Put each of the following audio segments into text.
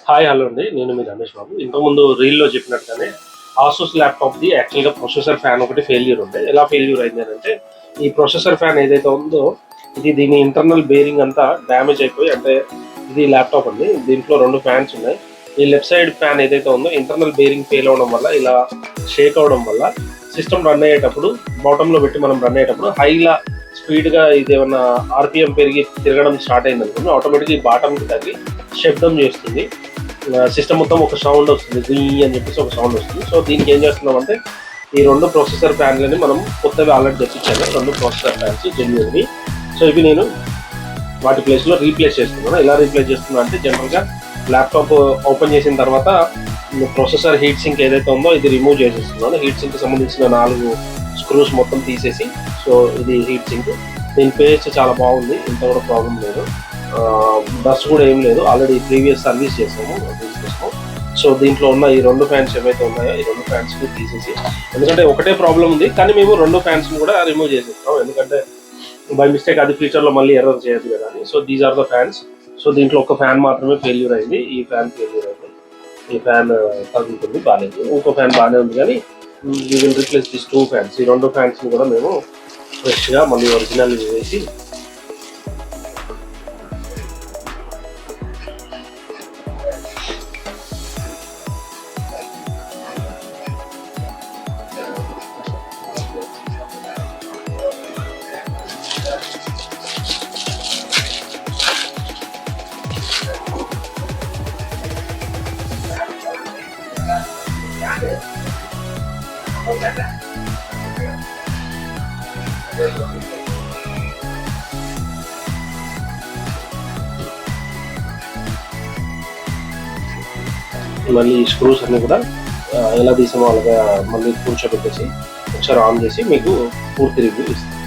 Hi hello అండి, నేను మీ రమేష్ బాబు. ఇంతకుముందు రీల్లో చెప్పినట్టుగానే ఆసూస్ ల్యాప్టాప్ది యాక్చువల్గా ప్రొసెసర్ ఫ్యాన్ ఒకటి ఫెయిల్యూర్ ఉండే. ఎలా ఫెయిల్యూర్ అయింది అంటే, ఈ ప్రొసెసర్ ఫ్యాన్ ఏదైతే ఉందో దీని ఇంటర్నల్ బేరింగ్ అంతా డ్యామేజ్ అయిపోయి, అంటే ఇది ల్యాప్టాప్ అండి, దీంట్లో 2 ఫ్యాన్స్ ఉన్నాయి. ఈ లెఫ్ట్ సైడ్ ఫ్యాన్ ఏదైతే ఉందో ఇంటర్నల్ బేరింగ్ ఫెయిల్ అవడం వల్ల, ఇలా షేక్ అవడం వల్ల సిస్టమ్ రన్ అయ్యేటప్పుడు బాటంలో పెట్టి మనం రన్ అయ్యేటప్పుడు హైలా స్పీడ్గా ఇది ఏమన్నా ఆర్పిఎం పెరిగి తిరగడం స్టార్ట్ అయింది అనుకోండి, ఆటోమేటిక్గా ఈ బాటంకి తగ్గి శబ్దం చేస్తుంది. సిస్టమ్ మొత్తం ఒక సౌండ్ వస్తుంది, గుయ్ అని చెప్పేసి ఒక సౌండ్ వస్తుంది. సో దీనికి ఏం చేస్తున్నామంటే, ఈ 2 ప్రొసెసర్ ఫ్యాన్లని మనం కొత్తగా ఆల్రెడీ తెప్పించాను, 2 ప్రొసెసర్ ఫ్యాన్స్ జెన్యూన్వి. సో ఇవి నేను వాటి ప్లేస్లో రీప్లేస్ చేస్తున్నాను. ఎలా రీప్లేస్ చేస్తున్నా అంటే, జనరల్గా ల్యాప్టాప్ ఓపెన్ చేసిన తర్వాత ప్రొసెసర్ హీట్ సింక్ ఏదైతే ఉందో ఇది రిమూవ్ చేసేస్తున్నాను. హీట్ సింక్కి సంబంధించిన 4 స్క్రూస్ మొత్తం తీసేసి, సో ఇది హీట్ సింక్. దీని పేస్ట్ చాలా బాగుంది, ఇంత కూడా ప్రాబ్లం లేదు, డస్ట్ కూడా ఏం లేదు. ఆల్రెడీ ప్రీవియస్ సర్వీస్ చేసాము తీసుకొస్తాం. సో దీంట్లో ఉన్న ఈ 2 ఫ్యాన్స్ ఏవైతే ఉన్నాయో ఈ 2 ఫ్యాన్స్ని తీసేసి, ఎందుకంటే ఒకటే ప్రాబ్లం ఉంది కానీ మేము 2 ఫ్యాన్స్ని కూడా రిమూవ్ చేసేస్తాం, ఎందుకంటే బై మిస్టేక్ అది ఫ్యూచర్లో మళ్ళీ ఎర్రర్ చేయదు కదా అని. So these are the fans. So దీంట్లో ఒక ఫ్యాన్ మాత్రమే ఫెయిల్యూర్ అయింది, ఈ ఫ్యాన్ ఫెయిల్యూర్ అయింది. ఈ ఫ్యాన్ తగ్గుతుంది, బాగాలేదు. ఇంకో ఫ్యాన్ బాగానే ఉంది, కానీ we will replace this 2 fans. ఈ 2 ఫ్యాన్స్ని కూడా మేము ఫ్రెష్గా మళ్ళీ ఒరిజినల్ వేసి మళ్ళీ ఈ స్క్రూస్ అన్నీ కూడా ఎలా తీసామో అలాగా మళ్ళీ కూర్చోబెట్టేసి ఒకసారి ఆన్ చేసి మీకు పూర్తి రివ్యూ ఇస్తాం.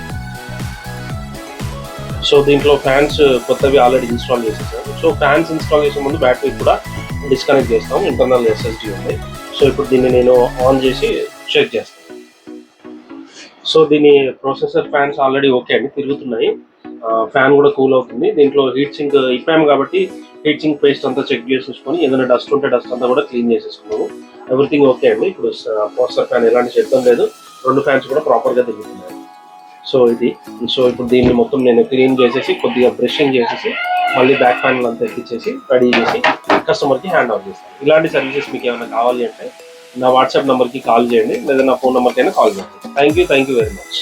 సో దీంట్లో ఫ్యాన్స్ కొత్తవి ఆల్రెడీ ఇన్స్టాల్ చేసేసాము. సో ఫ్యాన్స్ ఇన్స్టాల్ చేసే ముందు బ్యాటరీ కూడా డిస్కనెక్ట్ చేస్తాం, ఇంటర్నల్ ఎస్ఎస్డి ఉంది. సో ఇప్పుడు దీన్ని నేను ఆన్ చేసి చెక్ చేస్తాను. సో దీని ప్రొసెసర్ ఫ్యాన్స్ ఆల్రెడీ ఓకే అండి, తిరుగుతున్నాయి. ఫ్యాన్ కూడా కూల్ అవుతుంది. దీంట్లో హీట్ సింక్ ఇప్పాము కాబట్టి హీట్ సింక్ పేస్ట్ అంతా చెక్ చేసేసుకొని ఏదైనా డస్ట్ ఉంటే డస్ట్ అంతా కూడా క్లీన్ చేసేసుకున్నాము. ఎవ్రీథింగ్ ఓకే అండి. ఇప్పుడు ప్రొసెసర్ ఫ్యాన్ ఎలాంటి శబ్దం లేదు, 2 ఫ్యాన్స్ కూడా ప్రాపర్గా తిరుగుతున్నాయి. సో ఇది. సో ఇప్పుడు దీన్ని మొత్తం నేను క్లీన్ చేసేసి కొద్దిగా బ్రషింగ్ చేసేసి మళ్ళీ బ్యాక్ ప్యానల్ అంతా ఎక్కించేసి రెడీ చేసి కస్టమర్కి హ్యాండ్ ఓవర్ చేస్తాను. ఇలాంటి సర్వీసెస్ మీకు ఏమైనా కావాలి అంటే నా వాట్సాప్ నెంబర్కి కాల్ చేయండి, లేదా నా ఫోన్ నెంబర్కి అయినా కాల్ చేయండి. Thank you very much.